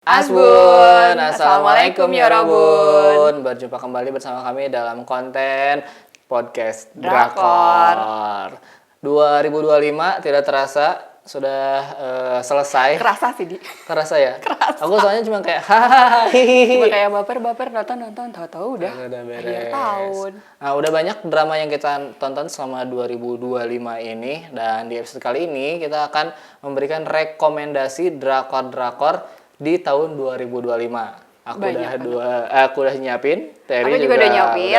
Asbun, Assalamualaikum ya Rabun. Berjumpa kembali bersama kami dalam konten podcast Drakor. 2025 tidak terasa sudah selesai. Kerasa sih, Di. Kerasa ya? Kerasa. Aku soalnya cuma kayak hahaha. Cuma kayak baper nonton tahu-tahu udah beres. akhir tahun. Nah, udah banyak drama yang kita tonton selama 2025 ini, dan di episode kali ini kita akan memberikan rekomendasi drakor-drakor di tahun 2025. Aku udah nyiapin, Terry Aku juga udah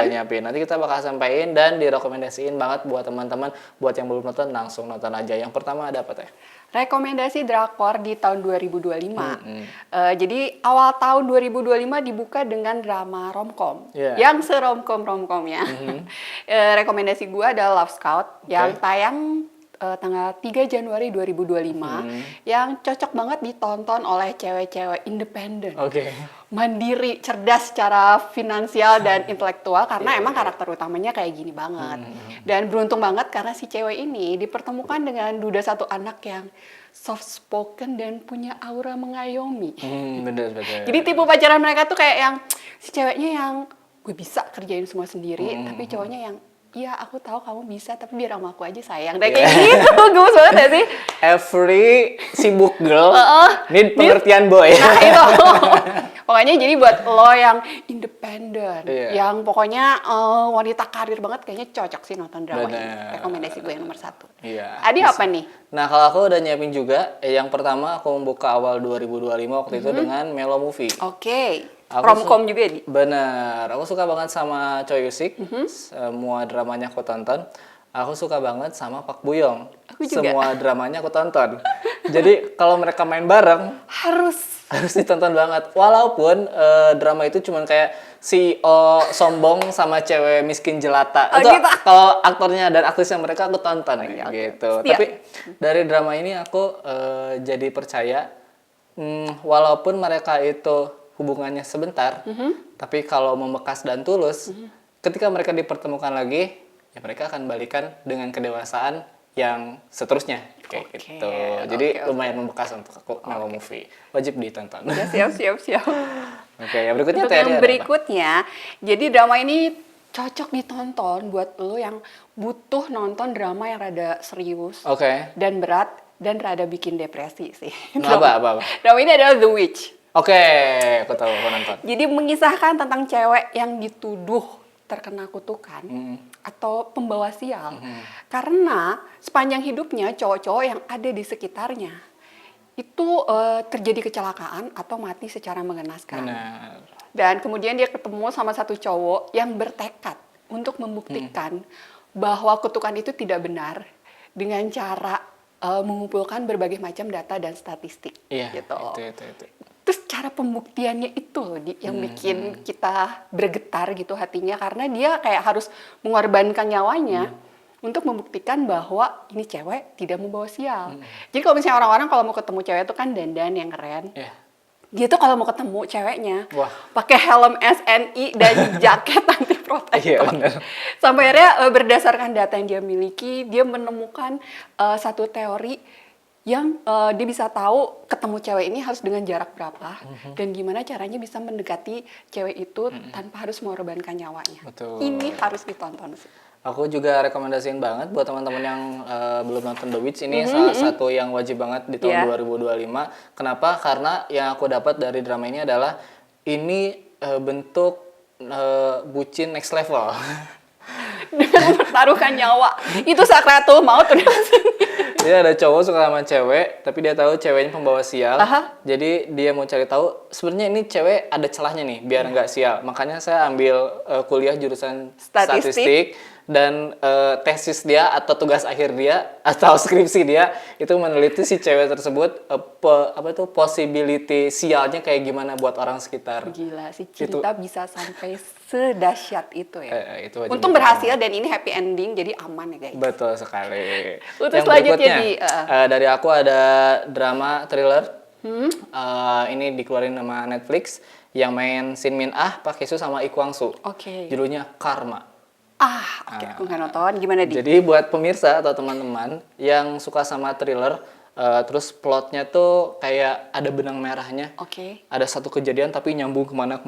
nyiapin. Nanti kita bakal sampaikan dan direkomendasiin banget buat teman-teman. Buat yang belum nonton, langsung nonton aja. Yang pertama ada apa, Teh? Rekomendasi drakor di tahun 2025. Jadi awal tahun 2025 dibuka dengan drama romcom. Yang seromcom-romcomnya. Rekomendasi gue adalah Love Scout yang tayang tanggal 3 Januari 2025 yang cocok banget ditonton oleh cewek-cewek independen. Mandiri, cerdas secara finansial dan intelektual karena emang karakter utamanya kayak gini banget. Dan beruntung banget karena si cewek ini dipertemukan dengan duda satu anak yang soft spoken dan punya aura mengayomi. Bener. Jadi tipe pacaran mereka tuh kayak yang si ceweknya yang gue bisa kerjain semua sendiri, tapi cowoknya yang iya, aku tahu kamu bisa, tapi biar sama aku aja sayang. Kayak gitu, gemes banget ya sih? Every sibuk girl need pengertian boy. Nah, itu. Pokoknya jadi buat lo yang independen, yang pokoknya wanita karir banget, kayaknya cocok sih nonton drama ini. Rekomendasi gue yang nomor 1. Adi apa nih? Nah, kalau aku udah nyiapin juga, yang pertama aku membuka awal 2025 waktu itu dengan Melo Movie. Romcom juga, Di? Bener, aku suka banget sama Choi Yusik. Semua dramanya aku tonton. Aku suka banget sama Park Bo Young. Aku juga. Semua dramanya aku tonton. Jadi kalau mereka main bareng harus ditonton banget. Walaupun drama itu cuman kayak CEO sombong sama cewek miskin jelata. Itu gitu. Kalau aktornya dan aktrisnya mereka aku tonton gitu. Tapi dari drama ini aku jadi percaya walaupun mereka itu hubungannya sebentar, tapi kalau membekas dan tulus, ketika mereka dipertemukan lagi, ya mereka akan balikan dengan kedewasaan yang seterusnya, kayak gitu. Jadi lumayan membekas untuk aku Melo Movie, wajib ditonton. Ya, siap. Yang berikutnya untuk yang berikutnya, jadi drama ini cocok ditonton buat lo yang butuh nonton drama yang rada serius dan berat dan rada bikin depresi sih. Apa? Drama ini adalah The Witch. Aku tahu, aku nonton. Jadi mengisahkan tentang cewek yang dituduh terkena kutukan atau pembawa sial. Karena sepanjang hidupnya cowok-cowok yang ada di sekitarnya itu terjadi kecelakaan atau mati secara mengenaskan. Benar. Dan kemudian dia ketemu sama satu cowok yang bertekad untuk membuktikan bahwa kutukan itu tidak benar dengan cara mengumpulkan berbagai macam data dan statistik. Gitu. Itu. Terus cara pembuktiannya itu loh yang bikin kita bergetar gitu hatinya karena dia kayak harus mengorbankan nyawanya untuk membuktikan bahwa ini cewek tidak membawa sial. Jadi kalau misalnya orang-orang kalau mau ketemu cewek itu kan dandan yang keren. Dia tuh kalau mau ketemu ceweknya pakai helm SNI dan jaket anti protektor. Sampai akhirnya berdasarkan data yang dia miliki, dia menemukan satu teori yang dia bisa tahu ketemu cewek ini harus dengan jarak berapa dan gimana caranya bisa mendekati cewek itu tanpa harus mengorbankan nyawanya. Ini harus ditonton sih. Aku juga rekomendasiin banget buat teman-teman yang belum nonton The Witch. Ini salah satu yang wajib banget di tahun 2025. Kenapa? Karena yang aku dapat dari drama ini adalah ini bentuk bucin next level. Dengan mempertaruhkan nyawa. Itu sakratul maut udah. Jadi ada cowok suka sama cewek, tapi dia tahu ceweknya pembawa sial. Jadi dia mau cari tahu sebenarnya ini cewek ada celahnya nih biar nggak sial. Makanya saya ambil kuliah jurusan statistik dan tesis dia atau tugas akhir dia atau skripsi dia itu meneliti si cewek tersebut possibility sialnya kayak gimana buat orang sekitar. Gila sih cinta bisa sampai sedahsyat itu ya. Untung berhasil dan ini happy ending jadi aman ya guys. Betul sekali. Terus selanjutnya dari aku ada drama thriller. Ini dikeluarin sama Netflix yang main Shin Min Ah, Park Hae Soo sama Lee Kwang Soo. Judulnya Karma. Aku nggak nonton. Gimana, Di? Jadi buat pemirsa atau teman-teman yang suka sama thriller, Terus plotnya tuh kayak ada benang merahnya. Oke. Ada satu kejadian tapi nyambung kemana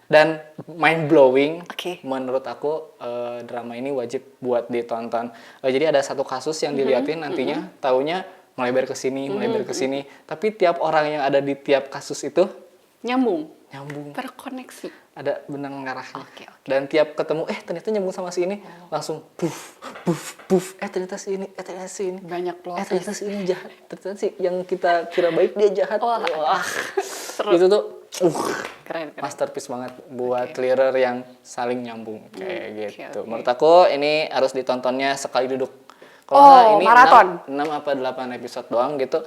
dan mind blowing. Oke. Menurut aku drama ini wajib buat ditonton. Jadi ada satu kasus yang diliatin nantinya, taunya melebar ke sini, tapi tiap orang yang ada di tiap kasus itu Nyambung. terkoneksi, ada benang merahnya. Oke. Dan tiap ketemu ternyata nyambung sama si ini, langsung puff ternyata si ini, ternyata si ini, Banyak plot ternyata si ini jahat, ternyata si yang kita kira baik dia jahat. Wah. Itu tuh Keren. masterpiece banget buat thriller yang saling nyambung kayak gitu. oke. Menurut aku ini harus ditontonnya sekali duduk. Kalau nggak ini maraton. 6 apa 8 episode doang gitu.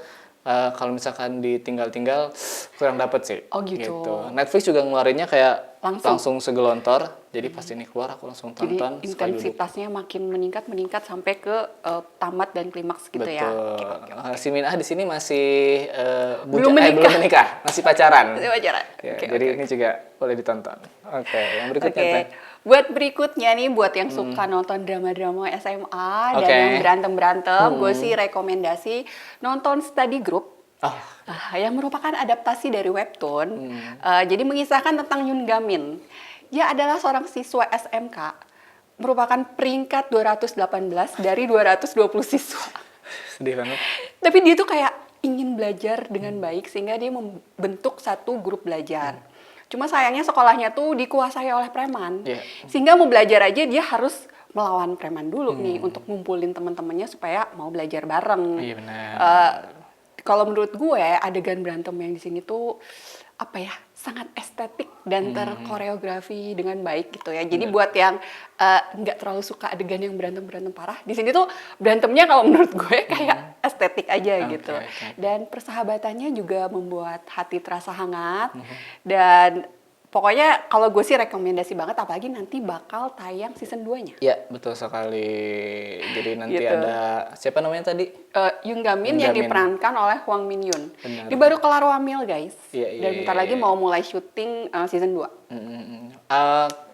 Kalau misalkan ditinggal-tinggal kurang dapet sih. Oh, gitu. Netflix juga ngeluarinnya kayak Langsung. langsung segelontor. Jadi pas ini keluar aku langsung Jadi tonton sekali duduk. intensitasnya makin meningkat sampai ke tamat dan klimaks gitu ya. Betul. Si Minah di sini masih Belum belum menikah. menikah, masih pacaran. Masih pacaran. Ya, Oke, jadi oke. ini juga boleh ditonton. Oke, yang berikutnya Oke. Teh. Buat berikutnya nih, buat yang suka nonton drama-drama SMA dan Oke. yang berantem-berantem, gue sih rekomendasi nonton Study Group. Oh, Yang merupakan adaptasi dari webtoon. Jadi mengisahkan tentang Yoon Gamin. Dia adalah seorang siswa SMK, merupakan peringkat 218 dari 220 siswa. sedih banget. Tapi dia tuh kayak ingin belajar dengan baik sehingga dia membentuk satu grup belajar. Cuma sayangnya sekolahnya tuh dikuasai oleh preman. Iya. Sehingga mau belajar aja dia harus melawan preman dulu nih untuk ngumpulin teman-temannya supaya mau belajar bareng. Iya benar. Kalau menurut gue adegan berantem yang di sini tuh apa ya, sangat estetik dan terkoreografi dengan baik gitu ya. Jadi buat yang nggak terlalu suka adegan yang berantem parah, di sini tuh berantemnya kalau menurut gue kayak estetik aja gitu. Oke. Dan persahabatannya juga membuat hati terasa hangat. Dan pokoknya kalau gue sih rekomendasi banget, apalagi nanti bakal tayang season 2-nya. Ya, betul sekali. Jadi nanti Gitu. ada siapa namanya tadi? Yoon Gamin Yoon yang Gamin. diperankan oleh Hwang Min Yoon. Benar. Dia baru kelar wamil guys. Iya, Dan bentar lagi mau mulai syuting season 2.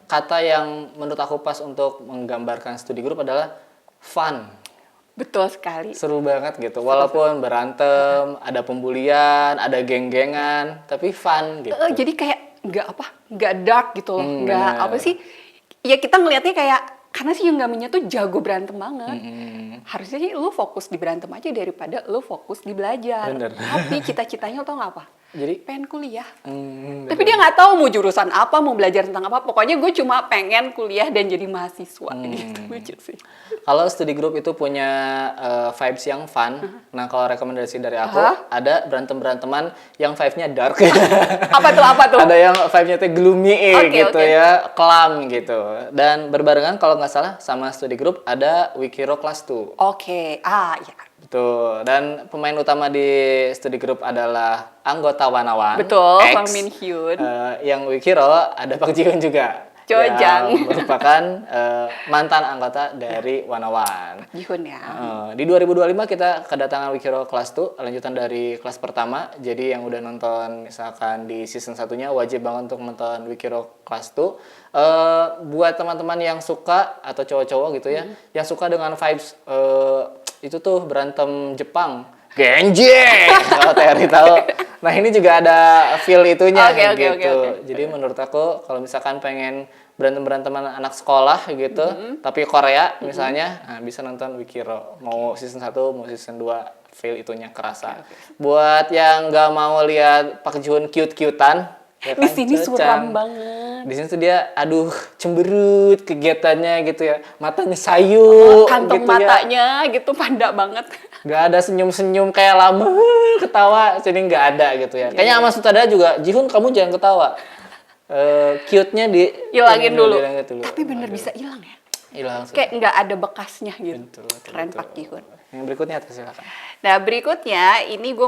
Kata yang menurut aku pas untuk menggambarkan studi grup adalah fun. Betul sekali. Seru banget gitu. Walaupun berantem, ada pembulian, ada geng-gengan, tapi fun gitu. Jadi kayak nggak dark gitu loh. Nggak benar. apa sih? Ya kita ngelihatnya kayak, karena si Yoon Gaminnya tuh jago berantem banget. Harusnya sih lu fokus di berantem aja daripada lu fokus di belajar. Bener. Tapi cita-citanya tau nggak apa? Jadi Pengen kuliah. bener. Tapi dia nggak tahu mau jurusan apa, mau belajar tentang apa. Pokoknya gue cuma pengen kuliah dan jadi mahasiswa gitu. Lucu sih. Kalau studi group itu punya vibes yang fun. Nah, kalau rekomendasi dari aku ada berantem-beranteman yang vibe-nya dark. Apa tuh? Ada yang vibe-nya tuh gloomy gitu Oke. ya, kelam gitu. Dan berbarengan kalau nggak salah sama studi group ada Wikiro Class 2. Oke. Ya. Betul. Dan pemain utama di studi group adalah anggota Wanawan. Betul, X. Hwang Min Hyun. Yang Wikiro ada Park Ji Hoon juga. Chojang. Yang merupakan mantan anggota dari Wanawan. Jihun ya. Di 2025 kita kedatangan Wikiro kelas 2, lanjutan dari kelas pertama. Jadi yang udah nonton misalkan di season satunya wajib banget untuk nonton Wikiro kelas 2. Buat teman-teman yang suka atau cowok-cowok gitu ya, yang suka dengan vibes itu tuh berantem Jepang. Genji! Kalau Terry tahu. Nah, ini juga ada feel itunya Oke. gitu. Jadi menurut aku kalau misalkan pengen berantem-beranteman anak sekolah gitu, tapi Korea misalnya, nah, bisa nonton Wikiro. Mau season 1, mau season 2, feel itunya kerasa. Buat yang nggak mau lihat Park Ji Hoon cute-cutean, ya Di kan, sini Cocang. suram banget. Di sini tuh dia, aduh, cemberut kegiatannya gitu ya. Matanya sayu Kantong gitu ya. matanya gitu panda banget. Gak ada senyum-senyum kayak lama ketawa, jadi nggak ada gitu ya. Kayaknya sama sutradara juga, Ji-hoon kamu jangan ketawa. Cute-nya Hilangin dulu. hilangin dulu. Tapi bener bisa hilang ya. Hilang. Kayak nggak ada bekasnya gitu. Betul. Keren Park Ji-hoon. Yang berikutnya silakan. Nah berikutnya ini gue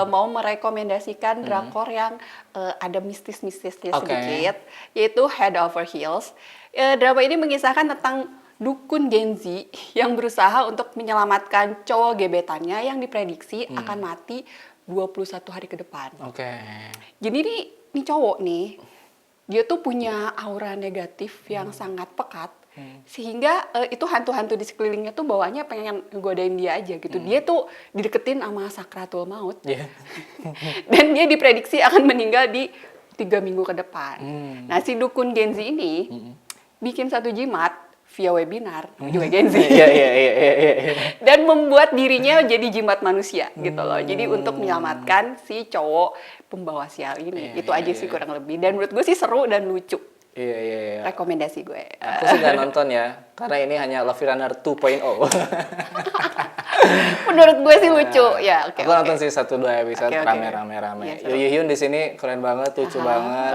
mau merekomendasikan drakor yang ada mistis-mistisnya Oke. sedikit, yaitu Head Over Heels. Drama ini mengisahkan tentang dukun Genzi yang berusaha untuk menyelamatkan cowok gebetannya yang diprediksi akan mati 21 hari ke depan. Oke. Jadi nih cowok nih, dia tuh punya aura negatif yang sangat pekat Sehingga itu hantu-hantu di sekelilingnya tuh bawaannya pengen ngegodain dia aja gitu. Dia tuh dideketin sama sakratul maut. Iya. Dan dia diprediksi akan meninggal di 3 minggu ke depan. Nah, si dukun Genzi ini bikin satu jimat via webinar, juga Genzi. Iya, iya, iya, iya, iya. Dan membuat dirinya jadi jimat manusia gitu loh. Jadi untuk menyelamatkan si cowok pembawa sial ini. Itu aja sih kurang lebih. Dan menurut gue sih seru dan lucu. Iya, iya, iya. Rekomendasi gue. Aku sih nggak nonton ya, karena ini hanya Love Runner 2.0. Menurut gue sih lucu. Ya, oke. Aku nonton sih 1-2 episode Oke, oke. rame-rame. Iya, seru. Yoo Hyun di sini keren banget, lucu banget.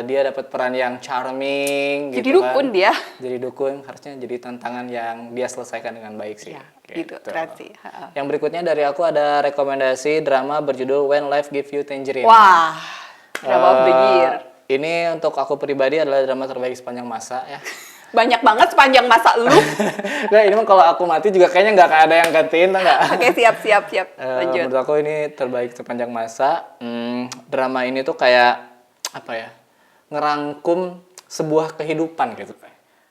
Dia dapat peran yang charming Jadi gitu dukun kan. dia. Jadi dukun, harusnya jadi tantangan yang dia selesaikan dengan baik sih. Ya, gitu. Keren sih. Yang berikutnya dari aku ada rekomendasi drama berjudul When Life Gives You Tangerine. Wah, drama of the year. Ini untuk aku pribadi adalah drama terbaik sepanjang masa ya. Banyak banget sepanjang masa lu. Nah, ini mah kalau aku mati juga kayaknya nggak ada yang gantiin, tau nggak? Oke, siap. Lanjut. Menurut aku ini terbaik sepanjang masa. Drama ini tuh kayak apa ya? Ngerangkum sebuah kehidupan gitu.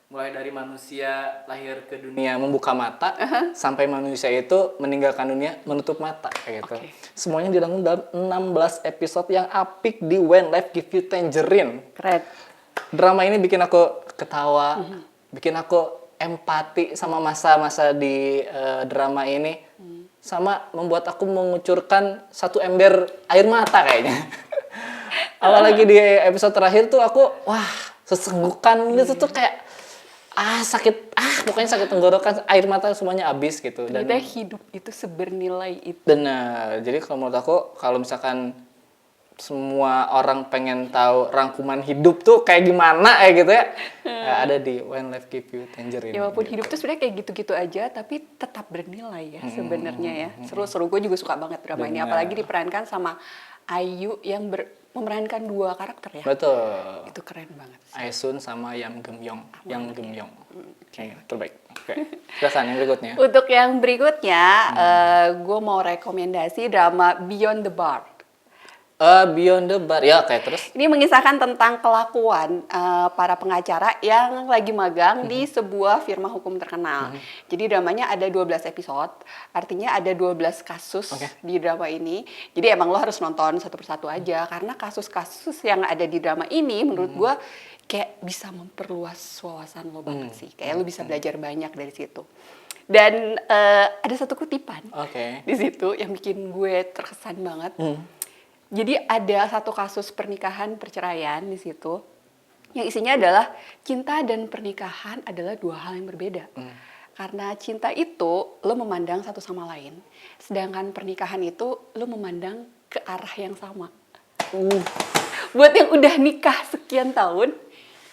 Mulai dari manusia lahir ke dunia membuka mata sampai manusia itu meninggalkan dunia menutup mata kayak gitu. Oke. Semuanya dirangkum dalam 16 episode yang apik di When Life Gives You Tangerine. Keren. Drama ini bikin aku ketawa, bikin aku empati sama masa-masa di drama ini, sama membuat aku mengucurkan satu ember air mata kayaknya. Apalagi di episode terakhir tuh aku, wah, sesenggukan itu tuh kayak sakit, pokoknya sakit tenggorokan, air mata semuanya habis gitu. Dan Ternyata hidup itu sebernilai itu. benar. Jadi kalau menurut aku, kalau misalkan semua orang pengen tahu rangkuman hidup tuh kayak gimana gitu ya, ada di When Life Gives You Tangerine. Ya walaupun gitu. hidup tuh sebenarnya kayak gitu-gitu aja, tapi tetap bernilai ya sebenarnya ya. Seru-seru, gue juga suka banget drama ini. Benar. Apalagi diperankan sama Ayu yang memerankan 2 karakter ya. Betul. Itu keren banget. Aesun sama Yang Geum-yong. Oke, terbaik. Oke. Silakan yang berikutnya. Untuk yang berikutnya, gue mau rekomendasi drama Beyond the Bar. Beyond the Bar. Ya, kayak terus. Ini mengisahkan tentang kelakuan para pengacara yang lagi magang di sebuah firma hukum terkenal. Jadi dramanya ada 12 episode, artinya ada 12 kasus di drama ini. Jadi emang lo harus nonton satu persatu aja, karena kasus-kasus yang ada di drama ini menurut gue kayak bisa memperluas wawasan lo banget sih. Kayak lo bisa belajar banyak dari situ. Dan ada satu kutipan Oke. di situ yang bikin gue terkesan banget. Jadi ada satu kasus pernikahan perceraian di situ yang isinya adalah cinta dan pernikahan adalah 2 hal yang berbeda. Karena cinta itu lo memandang satu sama lain, sedangkan pernikahan itu lo memandang ke arah yang sama. Buat yang udah nikah sekian tahun,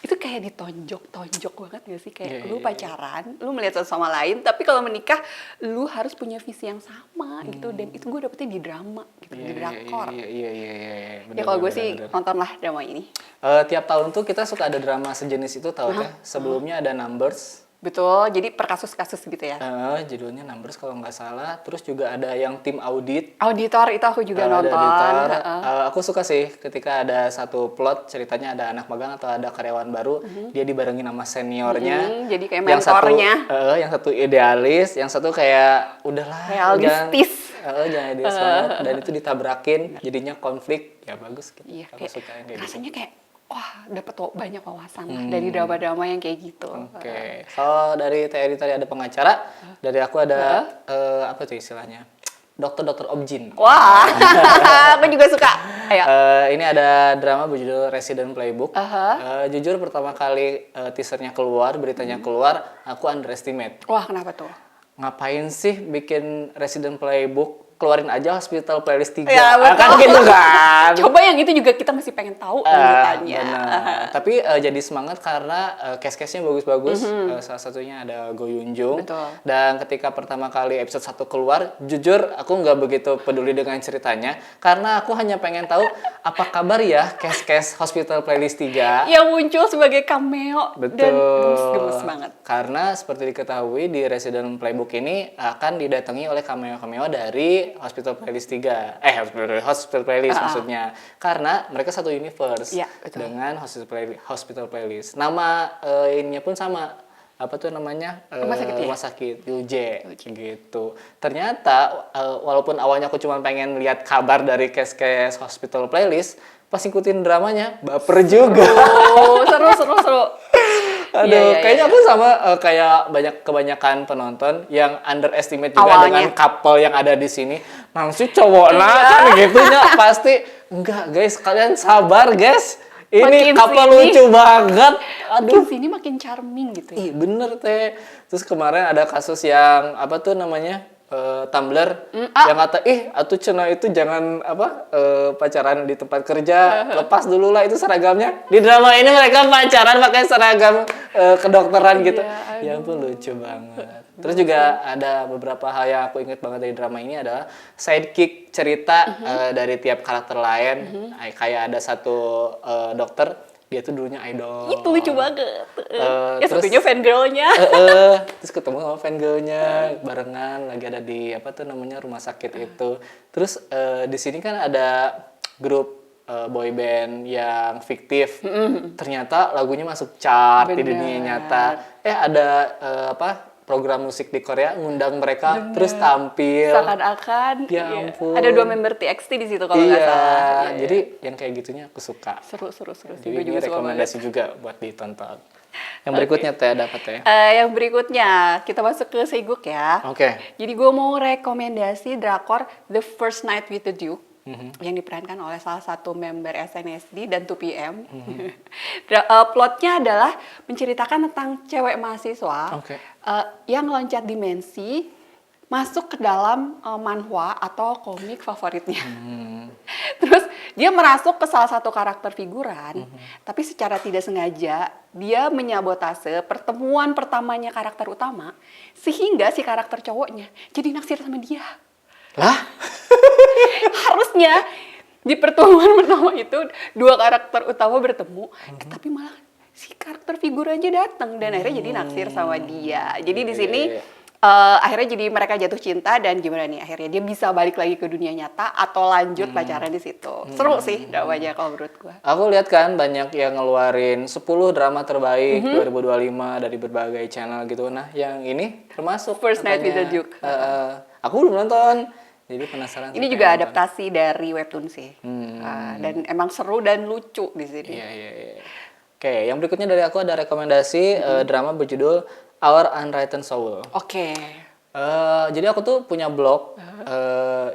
itu kayak ditonjok banget gak sih? Kayak lu pacaran, lu melihat satu sama lain, tapi kalau menikah, lu harus punya visi yang sama gitu. Dan itu gue dapetnya di drama gitu, di drakor. Iya. Ya kalau gue sih nontonlah drama ini. Tiap tahun tuh kita suka ada drama sejenis itu, tahu kan? Sebelumnya ada Numbers. Betul, jadi per kasus-kasus gitu ya. Judulnya Numbers kalau nggak salah. Terus juga ada yang tim audit. Auditor itu aku juga Ada nonton. auditor. Aku suka sih ketika ada satu plot ceritanya ada anak magang atau ada karyawan baru, dia dibarengin sama seniornya. Jadi kayak Yang satu, mentornya. yang satu idealis, yang satu kayak udahlah Realistis. jangan idealis banget. Dan itu ditabrakin, jadinya konflik. Ya bagus gitu. Iya, Aku kayak suka yang kayak gitu. rasanya kayak wah dapat banyak wawasan lah dari drama-drama yang kayak gitu. Oke. Kalau dari TRI tadi ada pengacara, dari aku ada apa tuh istilahnya? Dokter Objin. Wah, aku juga suka. Ayo. Ini ada drama berjudul Resident Playbook. Jujur pertama kali teasernya keluar, beritanya keluar, aku underestimate. Wah, kenapa tuh? Ngapain sih bikin Resident Playbook? Keluarin aja Hospital Playlist 3. Ya, betul. Kan gitu kan? Coba yang itu juga kita masih pengen tahu lanjutannya. Benar. Tapi jadi semangat karena case-case-nya bagus-bagus. Salah satunya ada Go Yoon Jung. Betul. Dan ketika pertama kali episode 1 keluar, jujur aku nggak begitu peduli dengan ceritanya. Karena aku hanya pengen tahu apa kabar ya case-case Hospital Playlist 3. Yang muncul sebagai cameo Betul. dan gemes banget. Karena seperti diketahui di Resident Playbook ini akan didatangi oleh cameo-cameo dari Hospital Playlist 3. Hospital Playlist maksudnya. Karena mereka satu universe Iya, betul. dengan Hospital Playlist. Nama ininya pun sama. apa tuh namanya Rumah sakit ya? rumah sakit UJ gitu. Ternyata walaupun awalnya aku cuma pengen lihat kabar dari Case Hospital Playlist, pas ngikutin dramanya baper juga. Oh, seru. Aduh, Iya, kayaknya iya. aku sama kayak kebanyakan penonton yang underestimate juga Awalnya. dengan couple yang ada di sini. Nanti cowok kan gitunya pasti enggak guys, kalian sabar guys. Ini Makin couple sini. lucu banget. Aduh, sini makin charming gitu ya. Ih bener teh. Terus kemarin ada kasus yang apa tuh namanya Tumblr yang kata atuh cenah itu jangan pacaran di tempat kerja, lepas dulu lah itu seragamnya. Di drama ini mereka pacaran pakai seragam kedokteran gitu. Iya, Ya ampun lucu banget. Terus juga ada beberapa hal yang aku ingat banget dari drama ini adalah sidekick cerita dari tiap karakter lain. Kayak ada satu dokter, dia tuh dulunya idol. Itu lucu banget. Ya terus- satunya fangirl-nya. Terus ketemu sama fangirl-nya barengan lagi ada di apa tuh namanya rumah sakit itu. Terus di sini kan ada grup boy band yang fiktif. Ternyata lagunya masuk chart di Bener. dunia nyata. Ada program musik di Korea ngundang mereka terus tampil. Seakan-akan Ya iya. ampun. Ada 2 member TXT di situ kalau nggak salah. Iya. Jadi yang kayak gitunya aku suka. Seru sih, Jadi gue ini juga suka banget. rekomendasi juga buat ditonton. Yang berikutnya teh dapat teh. Yang berikutnya kita masuk ke Seguk ya. Oke. Jadi gue mau rekomendasi drakor The First Night with the Duke yang diperankan oleh salah satu member SNSD dan 2PM. Plotnya adalah menceritakan tentang cewek mahasiswa Oke. yang loncat dimensi masuk ke dalam manhwa atau komik favoritnya. Terus dia merasuk ke salah satu karakter figuran, tapi secara tidak sengaja dia menyabotase pertemuan pertamanya karakter utama, sehingga si karakter cowoknya jadi naksir sama dia. Lah? Harusnya di pertemuan pertama itu 2 karakter utama bertemu, tapi malah si karakter figurannya datang dan akhirnya jadi naksir sama dia. Jadi di sini akhirnya jadi mereka jatuh cinta dan gimana nih akhirnya dia bisa balik lagi ke dunia nyata atau lanjut pacaran di situ. Seru sih dramanya kalau menurut gua. Aku lihat kan banyak yang ngeluarin 10 drama terbaik 2025 dari berbagai channel gitu. Nah, yang ini termasuk First Night with katanya. the Duke. Aku belum nonton. Jadi penasaran. Ini sih juga pengen nonton. adaptasi dari webtoon sih. Dan emang seru dan lucu di sini. Iya. Oke, yang berikutnya dari aku ada rekomendasi drama berjudul Our Unwritten Soul. Oke. Jadi aku tuh punya blog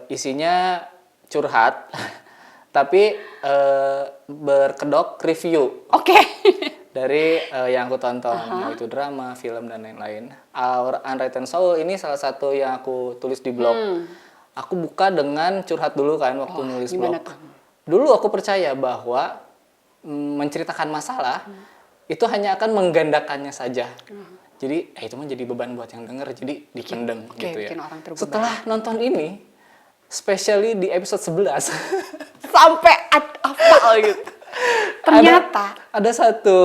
isinya curhat tapi berkedok review Oke. dari yang aku tonton, mau itu drama, film, dan lain-lain. Our Unwritten Soul ini salah satu yang aku tulis di blog. Aku buka dengan curhat dulu kan waktu nulis gimana blog. tuh? Dulu aku percaya bahwa menceritakan masalah itu hanya akan menggandakannya saja. Jadi itu mah jadi beban buat yang denger, jadi dipendem Oke, gitu ya. bikin orang terbebani. Setelah nonton ini, especially di episode 11, Sampai hafal gitu. Ternyata ada satu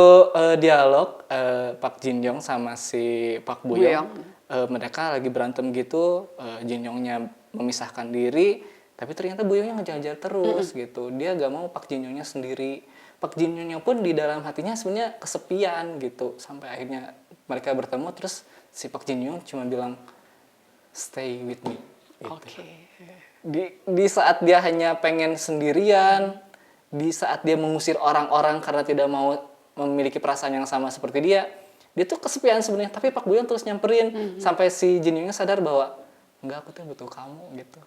dialog Pak Jin Yong sama si Pak Buyong. Mereka lagi berantem gitu, Jin Yongnya memisahkan diri, tapi ternyata Buyongnya ngejar-ngejar terus gitu. Dia gak mau Pak Jin Yongnya sendiri. Pak Jin Yongnya pun di dalam hatinya sebenarnya kesepian gitu. Sampai akhirnya mereka bertemu, terus si Pak Jin Yong cuma bilang, stay with me. Gitu. oke. Di saat dia hanya pengen sendirian, di saat dia mengusir orang-orang karena tidak mau memiliki perasaan yang sama seperti dia tuh kesepian sebenarnya. Tapi Pak Buyong terus nyamperin sampai si Jin Yongnya sadar bahwa enggak, aku tuh butuh kamu gitu.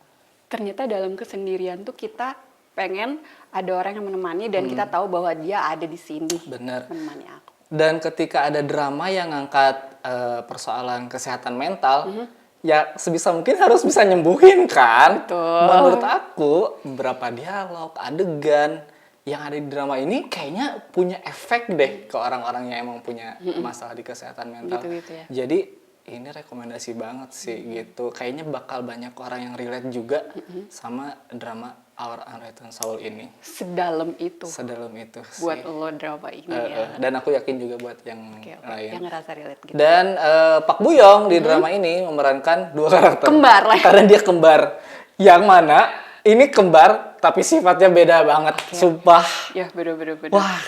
Ternyata dalam kesendirian tuh kita pengen ada orang yang menemani dan kita tahu bahwa dia ada di sini. Bener. Menemani aku. Dan ketika ada drama yang ngangkat persoalan kesehatan mental, ya sebisa mungkin harus bisa nyembuhin kan. Betul. Menurut aku beberapa dialog, adegan yang ada di drama ini kayaknya punya efek deh ke orang-orang yang emang punya masalah di kesehatan mental. Gitu-gitu ya. Jadi ini rekomendasi banget sih gitu. Kayaknya bakal banyak orang yang relate juga sama drama Our Unwritten Soul ini. Sedalam itu Sedalam itu sih. buat lo drama ini ya. Dan aku yakin juga buat yang Oke, lain. yang ngerasa relate gitu. Dan Pak Buyong di drama ini memerankan 2 karakter. Kembar lah. Karena dia kembar. Yang mana ini kembar tapi sifatnya beda banget. Sumpah. Ya bener-bener. Wah,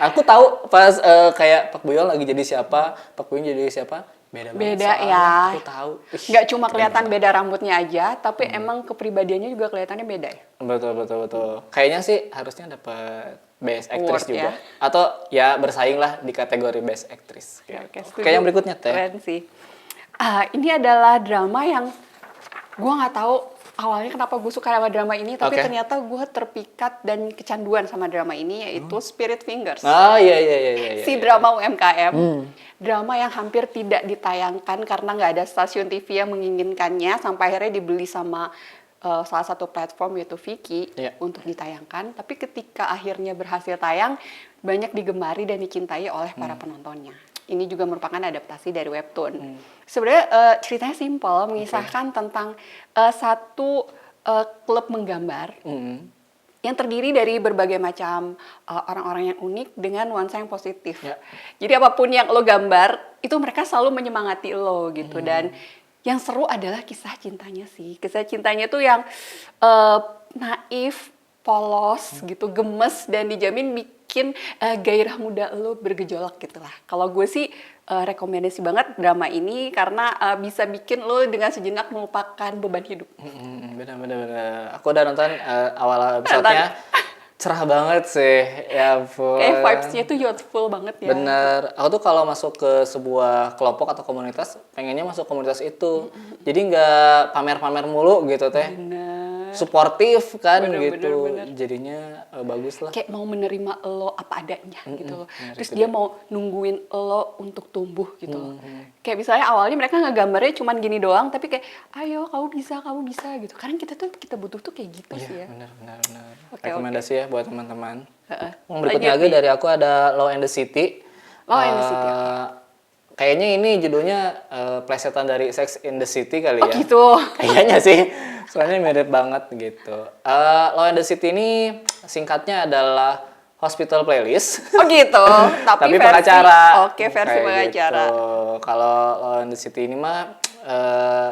Aku tahu pas kayak Pak Boyol lagi jadi siapa, Pak Boyol jadi siapa, beda banget Beda soalnya. ya. Aku tahu. Ih, Nggak cuma keren kelihatan banget. beda rambutnya aja, tapi emang kepribadiannya juga kelihatannya beda ya. Betul, betul, betul. Kayaknya sih harusnya dapat Best Actress Award juga. ya. Atau ya bersaing lah di kategori Best Actress. Oke, Gitu. setuju. Oke, yang berikutnya Teh. Keren sih. Ini adalah drama yang gue nggak tahu awalnya kenapa gue suka sama drama ini, tapi Oke. ternyata gue terpikat dan kecanduan sama drama ini, yaitu Spirit Fingers. Oh iya, iya, iya, iya. Si drama UMKM, drama yang hampir tidak ditayangkan karena nggak ada stasiun TV yang menginginkannya, sampai akhirnya dibeli sama salah satu platform yaitu Viki Iya. untuk ditayangkan. Tapi ketika akhirnya berhasil tayang, banyak digemari dan dicintai oleh para penontonnya. Ini juga merupakan adaptasi dari webtoon. Sebenarnya ceritanya simpel, mengisahkan tentang satu klub menggambar yang terdiri dari berbagai macam orang-orang yang unik dengan nuansa yang positif. Ya. Jadi apapun yang lo gambar, itu mereka selalu menyemangati lo gitu. Dan yang seru adalah kisah cintanya sih. Kisah cintanya tuh yang naif, polos gitu, gemes, dan dijamin bikin gairah muda lo bergejolak gitu lah. Kalau gue sih rekomendasi banget drama ini karena bisa bikin lo dengan sejenak melupakan beban hidup. Bener, bener, bener. Aku udah nonton awal episode-nya. Cerah banget sih. Ya ampun. Kayak vibes-nya tuh youthful banget ya. Bener. Aku tuh kalau masuk ke sebuah kelompok atau komunitas, pengennya masuk komunitas itu. Jadi nggak pamer-pamer mulu gitu teh. Bener. Suportif kan Bener, gitu. bener. Jadinya bagus lah. Kayak mau menerima lo apa adanya gitu loh. bener, Terus itu dia dia. mau nungguin lo untuk tumbuh gitu loh. Kayak misalnya awalnya mereka ngegambarnya cuman gini doang, tapi kayak ayo kamu bisa gitu. Karena kita butuh tuh kayak gitu sih ya. Bener, bener, bener. Oke, Rekomendasi ya buat teman-teman. Heeh. Yang berikutnya Lanjut lagi nih. dari aku ada Law and the City. Law and the City, Kayaknya ini judulnya plesetan dari Sex in the City kali Oh ya. gitu. Kayaknya sih, soalnya mirip banget gitu. Law and the City ini singkatnya adalah Hospital Playlist. Oh gitu. Tapi versi, pengacara. Oke, versi Kayak pengacara. gitu. Kalau Law and the City ini mah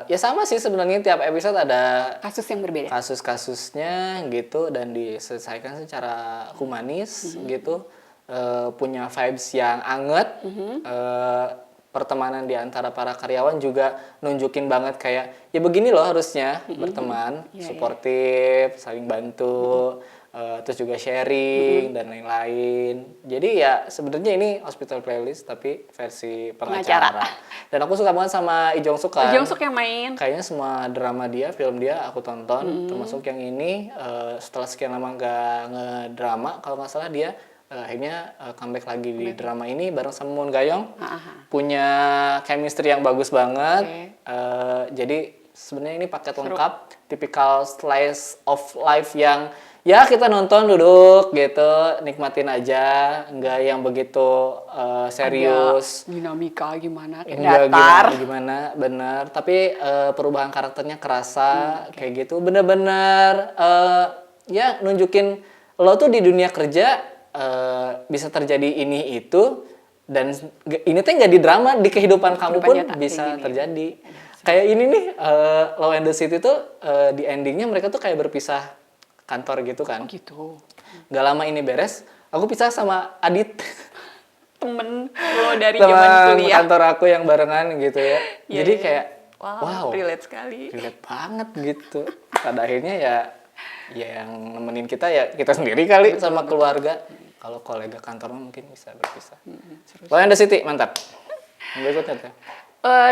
ya sama sih sebenarnya, tiap episode ada Kasus yang berbeda. kasus-kasusnya gitu dan diselesaikan secara humanis gitu. Punya vibes yang anget. Pertemanan di antara para karyawan juga nunjukin banget kayak ya begini loh harusnya berteman, suportif, saling bantu, terus juga sharing dan lain-lain. Jadi ya sebenarnya ini Hospital Playlist tapi versi pengacara. Dan aku suka banget sama Lee Jong Suk kan. Lee Jong Suk yang main. Kayaknya semua drama dia, film dia aku tonton, termasuk yang ini. Setelah sekian lama nggak ngedrama, kalau nggak salah dia akhirnya comeback lagi di drama ini bareng sama Moon Ga-young. Punya chemistry yang bagus banget. Jadi sebenarnya ini paket lengkap, tipikal slice of life yang ya kita nonton duduk gitu, nikmatin aja, nggak yang begitu serius. Ada dinamika gimana, kayak Enggak datar. gimana, bener. Tapi perubahan karakternya kerasa kayak gitu. Bener-bener ya nunjukin lo tuh di dunia kerja bisa terjadi ini itu, dan ini tuh nggak di drama, di kehidupan kamu pun nyata bisa kayak gini. terjadi. Kayak ini nih Law and the City tuh di endingnya mereka tuh kayak berpisah kantor gitu kan. Gitu. Gak lama ini beres, aku pisah sama Adit. Temen lo dari Teman zaman kuliah. kantor aku yang barengan gitu ya. Iya, Jadi iya. kayak Wow, relate sekali. relate banget gitu. Pada akhirnya ya yang nemenin kita ya kita sendiri kali sama keluarga. Kalau kolega kantor mungkin bisa berpisah. Law and the City mantap. Yang berikutnya tuh.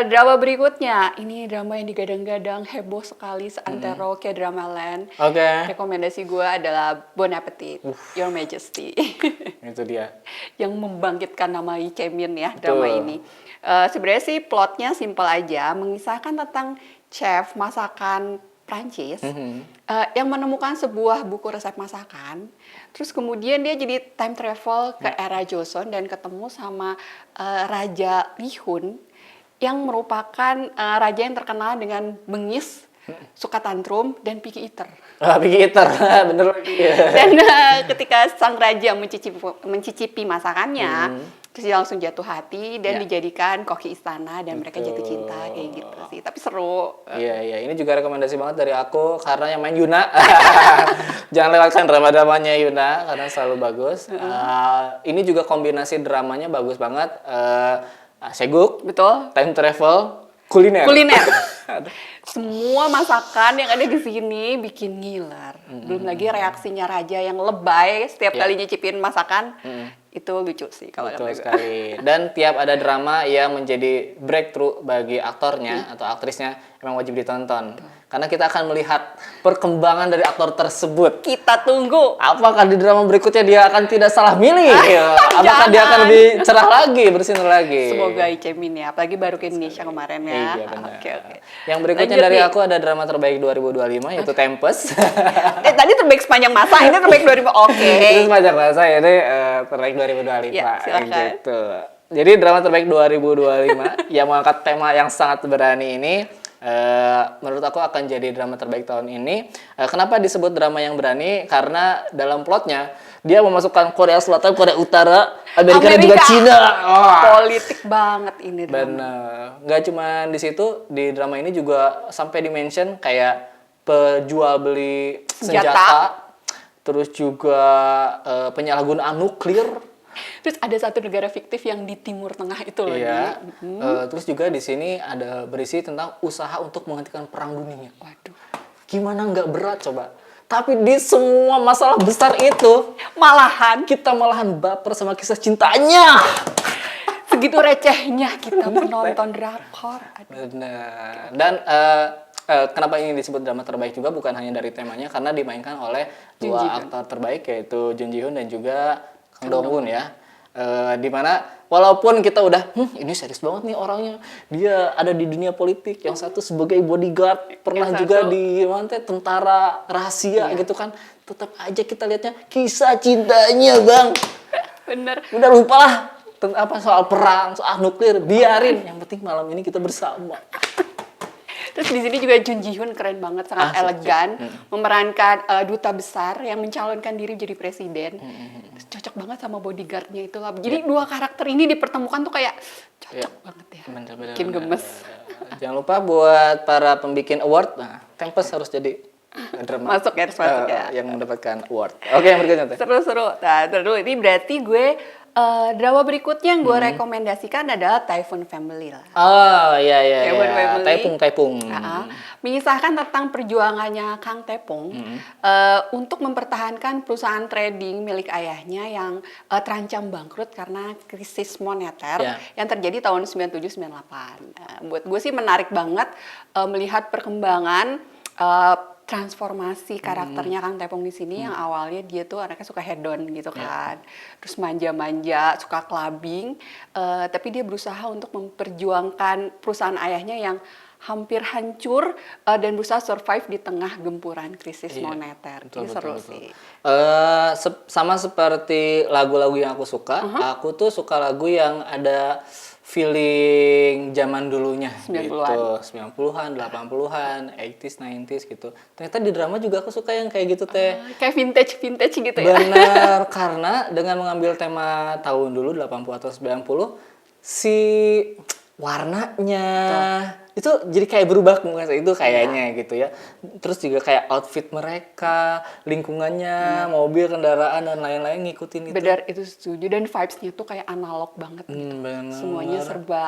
Drama berikutnya, ini drama yang digadang-gadang heboh sekali seantero kayak drama Land. Oke. Rekomendasi gue adalah Bon Appetit, Your Majesty. Itu dia. Yang membangkitkan nama Lee Chae-min ya, drama Betul. ini. Sebenarnya sih plotnya simpel aja, mengisahkan tentang chef masakan Prancis yang menemukan sebuah buku resep masakan. Terus kemudian dia jadi time travel ke era Joseon dan ketemu sama Raja Lihun yang merupakan raja yang terkenal dengan bengis, suka tantrum, dan picky eater. Picky eater, bener lagi. Dan ketika sang raja mencicipi masakannya, Terus dia langsung jatuh hati dan Ya. dijadikan koki istana dan mereka jatuh cinta kayak gitu sih. Tapi seru. Iya, ini juga rekomendasi banget dari aku karena yang main Yuna. Jangan lewatkan drama-dramanya Yuna karena selalu bagus. Ini juga kombinasi dramanya bagus banget. Seguk, Betul? time travel, kuliner. Kuliner. Semua masakan yang ada di sini bikin ngiler. Belum lagi reaksinya Raja yang lebay setiap Ya. kali nyicipin masakan. Itu lucu sih kalau Betul kata gue. sekali. Dan tiap ada drama yang menjadi breakthrough bagi aktornya atau aktrisnya memang wajib ditonton. Karena kita akan melihat perkembangan dari aktor tersebut. Kita tunggu. Apakah di drama berikutnya dia akan tidak salah milih? Ya. Apakah dia akan Jangan. lebih cerah lagi, bersinar lagi? Semoga icemin ya, apalagi baru ke Indonesia kemarin ya. Iya benar. Oke. Yang berikutnya Lanjut dari nih. aku ada drama terbaik 2025 yaitu Tempest. Tadi terbaik sepanjang masa, ini terbaik 2000. Oke. Itu semacam bahasa ini terbaik 2025 Ya, silakan. gitu. Jadi drama terbaik 2025 yang mengangkat tema yang sangat berani ini menurut aku akan jadi drama terbaik tahun ini. Kenapa disebut drama yang berani? Karena dalam plotnya dia memasukkan Korea Selatan, Korea Utara, Amerika dan juga Cina. Wah. Politik banget ini drama. Bener. Nggak cuma di situ, di drama ini juga sampai di-mention kayak penjual beli senjata, terus juga penyalahgunaan nuklir. Terus ada satu negara fiktif yang di Timur Tengah itu loh. Iya. Di. Terus juga di sini ada berisi tentang usaha untuk menghentikan perang dunia. Waduh. Gimana nggak berat coba? Tapi di semua masalah besar itu, Malahan kita malahan baper sama kisah cintanya. segitu recehnya kita menonton drakor. Aduh. Benar. Dan kenapa ini disebut drama terbaik juga bukan hanya dari temanya, karena dimainkan oleh Jun dua Ji Hyun. aktor terbaik yaitu Jun Ji Hyun dan juga Kang Dong Hoon ya. Dimana walaupun kita udah ini serius banget nih orangnya, dia ada di dunia politik, yang satu sebagai bodyguard, pernah Yang juga satu- di tentara rahasia Iya. gitu kan, tetap aja kita lihatnya kisah cintanya bang. Bener. Udah lupalah apa soal perang, soal nuklir, biarin, yang penting malam ini kita bersama. Terus di sini juga Jun Ji Hyun keren banget, sangat Asik, elegan, memerankan duta besar yang mencalonkan diri jadi presiden. Terus cocok banget sama bodyguardnya itu lah. Jadi dua karakter ini dipertemukan tuh kayak cocok banget ya. Bener, Bikin gemes. Jangan lupa buat para pembikin award, nah Tempest harus jadi drama Masuk ya, harus masuk ya. yang mendapatkan award. Oke, yang berikutnya Teh. Seru-seru. Nah, terus ini berarti gue drama berikutnya yang gue rekomendasikan adalah Typhoon Family lah. Oh iya iya Typhoon iya. Family. Taipung. Mengisahkan tentang perjuangannya Kang Tepung untuk mempertahankan perusahaan trading milik ayahnya yang terancam bangkrut karena krisis moneter Ya. yang terjadi tahun 97-98. Buat gue sih menarik banget melihat perkembangan transformasi karakternya Kang Tepung di sini yang awalnya dia tuh anaknya suka hedon gitu kan, terus manja-manja, suka clubbing, tapi dia berusaha untuk memperjuangkan perusahaan ayahnya yang hampir hancur dan berusaha survive di tengah gempuran krisis moneter. Ini seru sih. Sama seperti lagu-lagu yang aku suka, aku tuh suka lagu yang ada feeling zaman dulunya 90-an. gitu, 90-an, 80-an, 80s, 90s gitu. Ternyata di drama juga aku suka yang kayak gitu Teh. Kayak vintage gitu ya. Benar, karena dengan mengambil tema tahun dulu 80 atau 90, si warnanya itu jadi kayak berubah itu kayaknya gitu ya. Terus juga kayak outfit mereka, lingkungannya, mobil, kendaraan dan lain-lain ngikutin itu. Benar, itu setuju. Dan vibes-nya tuh kayak analog banget gitu. Benar. Semuanya serba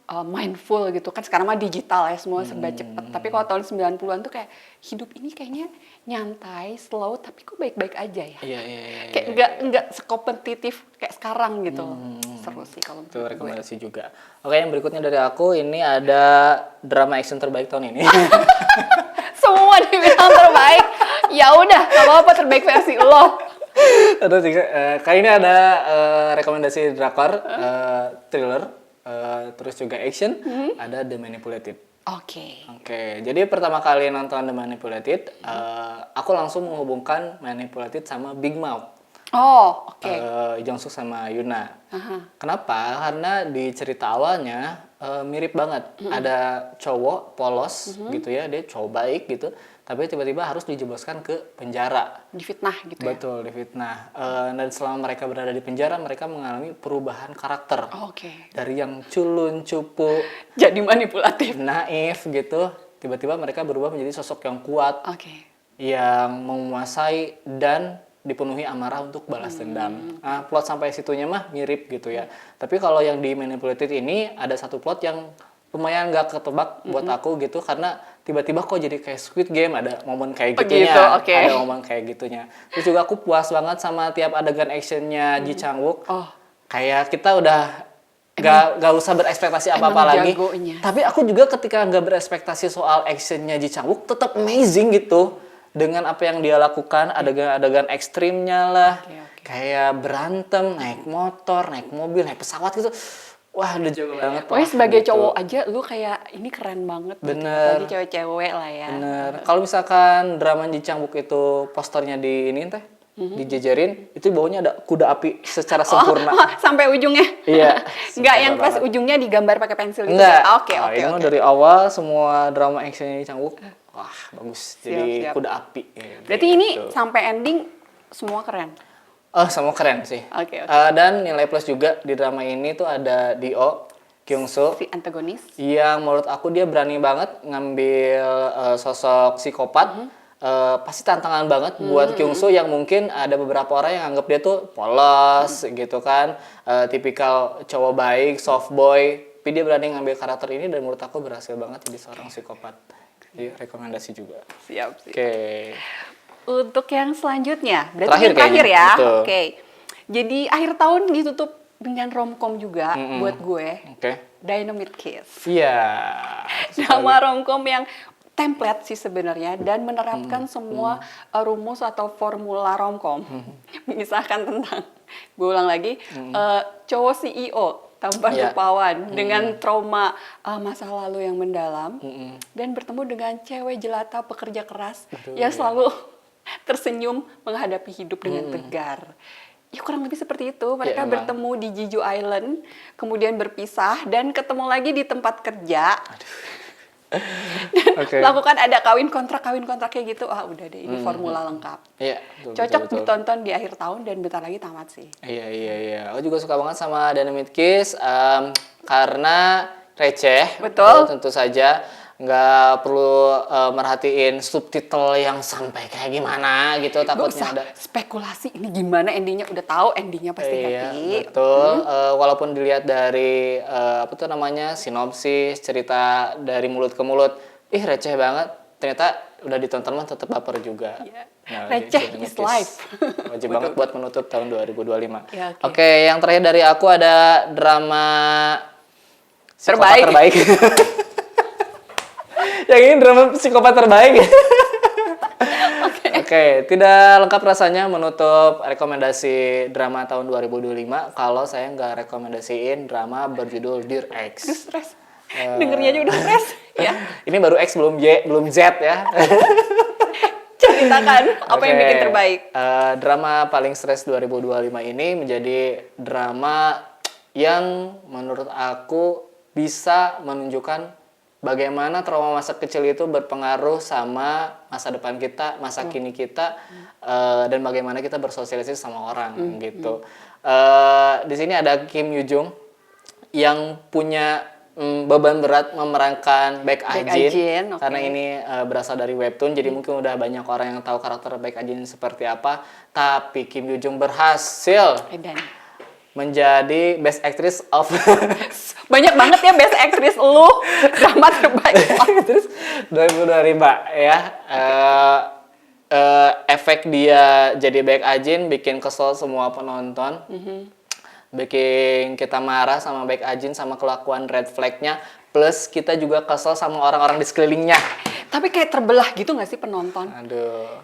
mindful gitu kan. Sekarang mah digital ya, semua serba cepet. Tapi kalau tahun 90-an tuh kayak hidup ini kayaknya nyantai, slow, tapi kok baik-baik aja ya. Iya. Kayak nggak sekompetitif kayak sekarang gitu. Seru sih kalau Itu menurut gue. rekomendasi juga. Oke, yang berikutnya dari aku ini ada drama action terbaik tahun ini. Semua dibilang terbaik. Ya udah, nggak apa-apa terbaik versi lo. Terus juga, kali ini ada rekomendasi drakor, thriller, terus juga action, ada The Manipulated. Oke. Oke, jadi pertama kali nonton The Manipulated, aku langsung menghubungkan Manipulated sama Big Mouth. Oh, oke. Jong Suk sama Yuna. Kenapa? Karena di cerita awalnya mirip banget. Ada cowok polos gitu ya, dia cowok baik gitu. tapi tiba-tiba harus dijebloskan ke penjara. Difitnah gitu ya. Betul, difitnah. Dan selama mereka berada di penjara, mereka mengalami perubahan karakter. Oke. Dari yang culun, cupu, Jadi manipulatif. naif gitu, tiba-tiba mereka berubah menjadi sosok yang kuat, Oke. yang menguasai dan dipenuhi amarah untuk balas dendam. Nah, plot sampai situnya mah mirip gitu ya. Tapi kalau yang di Manipulated ini ada satu plot yang lumayan gak ketebak buat aku gitu, karena tiba-tiba kok jadi kayak Squid Game, ada momen kayak gitunya, gitu, oke. ada momen kayak gitunya. Terus juga aku puas banget sama tiap adegan actionnya Ji Chang Wook. Oh. Kayak kita udah gak usah berekspektasi apa-apa emang lagi. jagonya. Tapi aku juga ketika gak berekspektasi soal actionnya Ji Chang Wook tetap amazing gitu. Dengan apa yang dia lakukan, adegan-adegan ekstrimnya lah. Oke. Kayak berantem, naik motor, naik mobil, naik pesawat gitu. Wah, udah jago banget. Pokoknya sebagai gitu. cowok aja lu kayak ini keren banget. Gitu. Bener. Apalagi cewek-cewek lah ya. Bener. Kalau misalkan drama Ji Chang Wook itu posternya di ini teh, dijejerin, itu bawahnya ada kuda api secara sempurna. Oh, sampai ujungnya. Iya. Enggak sempurna yang pas banget. ujungnya digambar pakai pensil gitu. Enggak. Ya? Oke. Ini mah dari awal semua drama actionnya Ji Chang Wook, wah bagus. Jadi Siap. kuda api. Berarti ini sampai ending semua keren. Semua keren sih. Oke. Dan nilai plus juga di drama ini tuh ada Dio Kyung Soo Si antagonis. yang menurut aku dia berani banget ngambil sosok psikopat. Pasti tantangan banget buat Kyung Soo yang mungkin ada beberapa orang yang anggap dia tuh polos gitu kan, tipikal cowok baik, soft boy. Tapi dia berani ngambil karakter ini dan menurut aku berhasil banget jadi seorang psikopat. Jadi rekomendasi juga. Siap. Oke. Untuk yang selanjutnya, berarti Terakhir yang terakhir kayaknya, ya. betul. Oke. Jadi akhir tahun ditutup dengan romcom juga buat gue. Oke. Dynamite Kiss. Iya. Nama romcom yang template sih sebenarnya dan menerapkan semua rumus atau formula romcom. Misalkan tentang, gue ulang lagi, cowok CEO tanpa Iya. rupawan dengan trauma masa lalu yang mendalam dan bertemu dengan cewek jelata pekerja keras yang selalu tersenyum menghadapi hidup dengan tegar. Ya kurang lebih seperti itu. Mereka emang. bertemu di Jeju Island, kemudian berpisah dan ketemu lagi di tempat kerja. Oke. Lakukan ada kawin kontrak kayak gitu. Ah udah deh, ini formula lengkap. Iya. Cocok betul. ditonton di akhir tahun dan bentar lagi tamat sih. Iya. Aku juga suka banget sama Dynamite Kiss karena receh. Betul. Tentu saja nggak perlu merhatiin subtitle yang sampai kayak gimana gitu, Gak takutnya usah ada. spekulasi ini gimana endingnya, udah tahu endingnya pasti Iya, happy. betul. Walaupun dilihat dari apa tuh namanya sinopsis, cerita dari mulut ke mulut, receh banget. Ternyata udah ditonton mah tetap baper juga. Iya. Nah, Receh Dynamite is Kiss. life. Wajib banget buat menutup tahun 2025. Ya, oke. Oke, yang terakhir dari aku ada drama psikopat Terbaik. terbaik. Yang ini drama psikopat terbaik. Oke, tidak lengkap rasanya menutup rekomendasi drama tahun 2025 kalau saya nggak rekomendasiin drama berjudul Dear Aduh Ex. stres. Dengernya aja udah stres. Ya, Ini baru X belum Y, belum Z ya. ceritakan apa yang Oke, bikin terbaik. Drama paling stres 2025 ini menjadi drama yang menurut aku bisa menunjukkan bagaimana trauma masa kecil itu berpengaruh sama masa depan kita, masa kini kita, dan bagaimana kita bersosialisasi sama orang gitu. Di sini ada Kim Yoo Jung yang punya beban berat memerankan Baek Baek Ah-jin, Ah-jin, oke. karena ini berasal dari webtoon, jadi mungkin udah banyak orang yang tahu karakter Baek Ah-jin seperti apa. Tapi Kim Yoo Jung berhasil Edan. menjadi Best Actress of Banyak banget ya best actress lu drama terbaik. Terus 2025 ya. Efek dia jadi Baek Ah-jin bikin kesel semua penonton. Bikin kita marah sama Baek Ah-jin sama kelakuan red flag-nya. Plus kita juga kesel sama orang-orang di sekelilingnya. Tapi kayak terbelah gitu gak sih penonton? Aduh.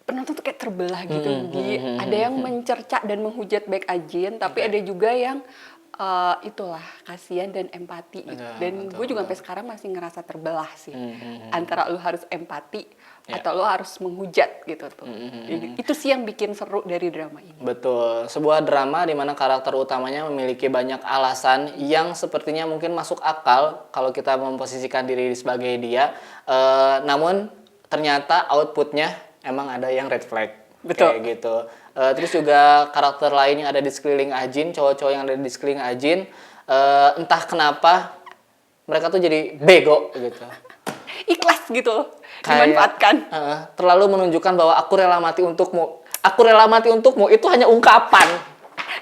Penonton tuh kayak terbelah gitu. Ada yang mencerca dan menghujat Baek Ah-jin, tapi ada juga yang itulah kasihan dan empati gitu. Dan gue juga sampai sekarang masih ngerasa terbelah sih. Antara lu harus empati atau lu harus menghujat gitu tuh. Itu sih yang bikin seru dari drama ini. Betul, sebuah drama di mana karakter utamanya memiliki banyak alasan yang sepertinya mungkin masuk akal kalau kita memposisikan diri sebagai dia. Namun ternyata outputnya emang ada yang red flag. Betul. Kayak gitu. Terus juga karakter lain yang ada di sekeliling Ajin, cowok-cowok yang ada di sekeliling Ajin, entah kenapa mereka tuh jadi bego gitu. Ikhlas gitu, Kayak, dimanfaatkan. Terlalu menunjukkan bahwa aku rela mati untukmu. Aku rela mati untukmu itu hanya ungkapan.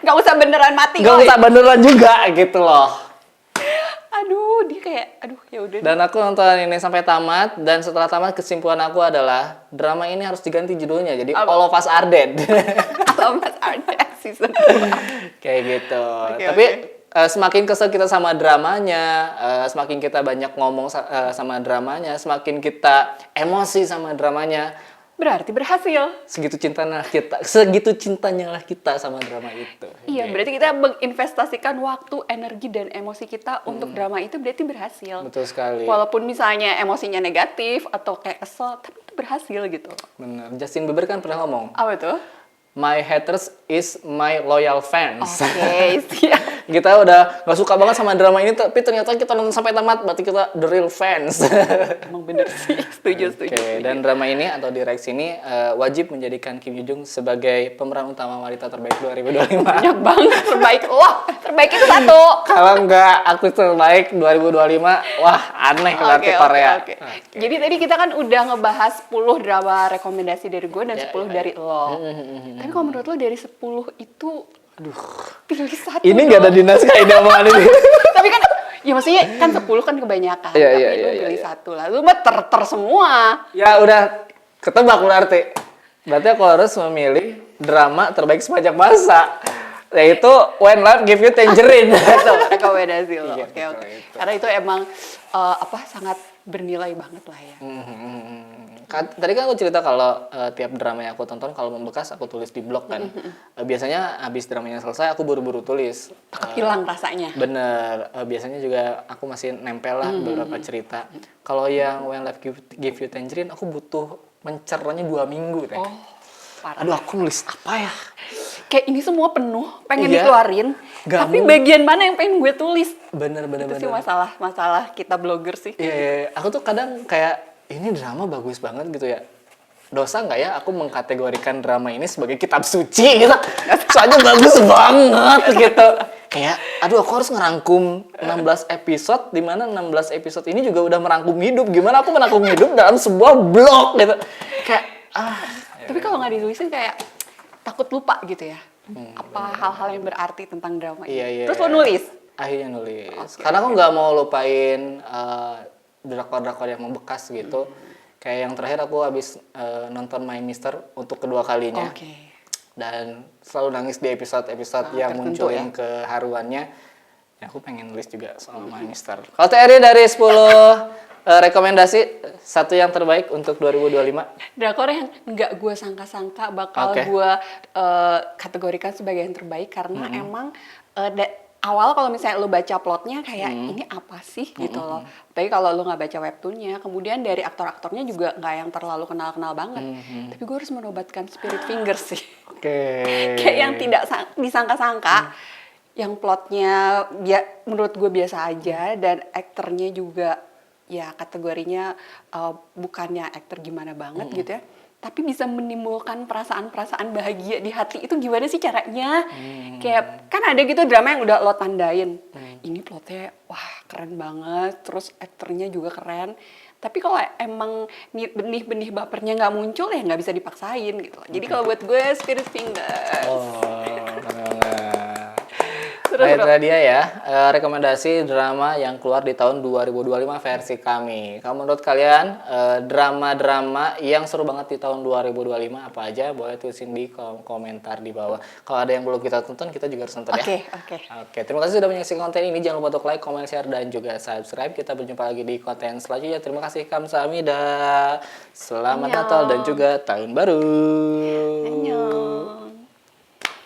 Nggak usah beneran mati. Gak woy. usah beneran juga gitu loh. Aduh, dia kayak, aduh ya udah. Dan aku nonton ini sampai tamat, dan setelah tamat kesimpulan aku adalah drama ini harus diganti judulnya jadi Apa? All of Us Are Dead. Alamat ada season 2. Kayak gitu. Oke, Tapi oke. semakin kesel kita sama dramanya, semakin kita banyak ngomong sama dramanya, semakin kita emosi sama dramanya. Berarti berhasil. Segitu cintanya lah kita sama drama itu. Iya, berarti kita menginvestasikan waktu, energi, dan emosi kita untuk drama itu berarti berhasil. Betul sekali. Walaupun misalnya emosinya negatif atau kayak kesel, tapi itu berhasil gitu. Bener. Justin Bieber kan pernah ngomong, Apa tuh? my haters is my loyal fans. Oke, siap. Kita udah gak suka banget sama drama ini, tapi ternyata kita nonton sampai tamat, berarti kita the real fans. Emang bener sih, setuju. Oke, dan drama ini atau direksi ini wajib menjadikan Kim Yoo Jung sebagai pemeran utama wanita terbaik 2025. Banyak banget terbaik loh. Terbaik itu satu. Kalau enggak aku terbaik 2025, wah aneh berarti Korea. Oke. Jadi tadi kita kan udah ngebahas 10 drama rekomendasi dari gue dan Ya, 10 dari lo. Tapi kalau menurut lo dari 10 itu, pilih satu. Ini nggak ada di naskah ini omongan ini. Tapi kan, ya maksudnya kan 10 kan kebanyakan. Iya, Tapi iya, lo iya, pilih iya. satu lah. Lu mah ter semua. Ya udah ketebak berarti. Berarti aku harus memilih drama terbaik sepanjang masa. Yaitu When Life Give You Tangerine. Itu rekomendasi lo. Iya, Oke, betul, oke. itu. Karena itu emang sangat bernilai banget lah ya. Tadi kan aku cerita kalau tiap drama yang aku tonton kalau membekas aku tulis di blog kan. Biasanya habis dramanya selesai aku buru-buru tulis. Takut hilang rasanya. Bener, biasanya juga aku masih nempel lah beberapa cerita. Kalau yang When Life Give You Tangerine aku butuh mencernanya 2 minggu deh. Oh, parah. Aduh aku nulis apa ya? Kayak ini semua penuh, pengen Iya. dikeluarin. Gak Tapi mungkin. bagian mana yang pengen gue tulis? Bener. Itu sih masalah kita blogger sih. Iya, aku tuh kadang kayak ini drama bagus banget gitu ya. Dosa nggak ya aku mengkategorikan drama ini sebagai kitab suci gitu. Soalnya bagus banget gitu. Kayak, aduh aku harus ngerangkum 16 episode, di mana 16 episode ini juga udah merangkum hidup. Gimana aku merangkum hidup dalam sebuah blog gitu. Kayak, Tapi kalau nggak ditulisin kayak takut lupa gitu ya. Apa hal-hal yang berarti tentang drama ini. iya. Terus lo nulis? Akhirnya nulis. Karena aku nggak mau lupain drakor-drakor yang membekas gitu. Kayak yang terakhir aku habis nonton My Mister untuk kedua kalinya. Oke. Dan selalu nangis di episode-episode yang tertentu munculin ya. keharuannya. Ya, aku pengen nulis juga soal My Mister. Kalau TRI dari 10 rekomendasi, satu yang terbaik untuk 2025. Drakor yang nggak gue sangka-sangka bakal Oke. gue kategorikan sebagai yang terbaik karena emang awal kalau misalnya lo baca plotnya kayak ini apa sih gitu loh. Tapi kalau lo nggak baca webtoonnya, kemudian dari aktor-aktornya juga nggak yang terlalu kenal-kenal banget. Tapi gue harus menobatkan Spirit Fingers sih. Oke. Kayak yang tidak disangka-sangka, yang plotnya menurut gue biasa aja dan aktornya juga ya kategorinya bukannya aktor gimana banget gitu ya. Tapi bisa menimbulkan perasaan-perasaan bahagia di hati itu gimana sih caranya? Kayak kan ada gitu drama yang udah lo tandain. Ini plotnya wah keren banget, terus aktornya juga keren. Tapi kalau emang benih-benih bapernya nggak muncul ya nggak bisa dipaksain gitu. Jadi kalau buat gue Spirit Fingers. Keren banget. Terus, Nah, itu dia ya, rekomendasi drama yang keluar di tahun 2025 versi kami. Kalau menurut kalian, drama-drama yang seru banget di tahun 2025 apa aja? Boleh tulisin di kolom komentar di bawah. Kalau ada yang belum kita tonton, kita juga harus nonton ya. Oke. Oke, terima kasih sudah menyaksikan konten ini. Jangan lupa untuk like, comment, share, dan juga subscribe. Kita berjumpa lagi di konten selanjutnya. Terima kasih, kamsahamnida. Selamat Annyeong. Natal dan juga Tahun Baru. Annyeong.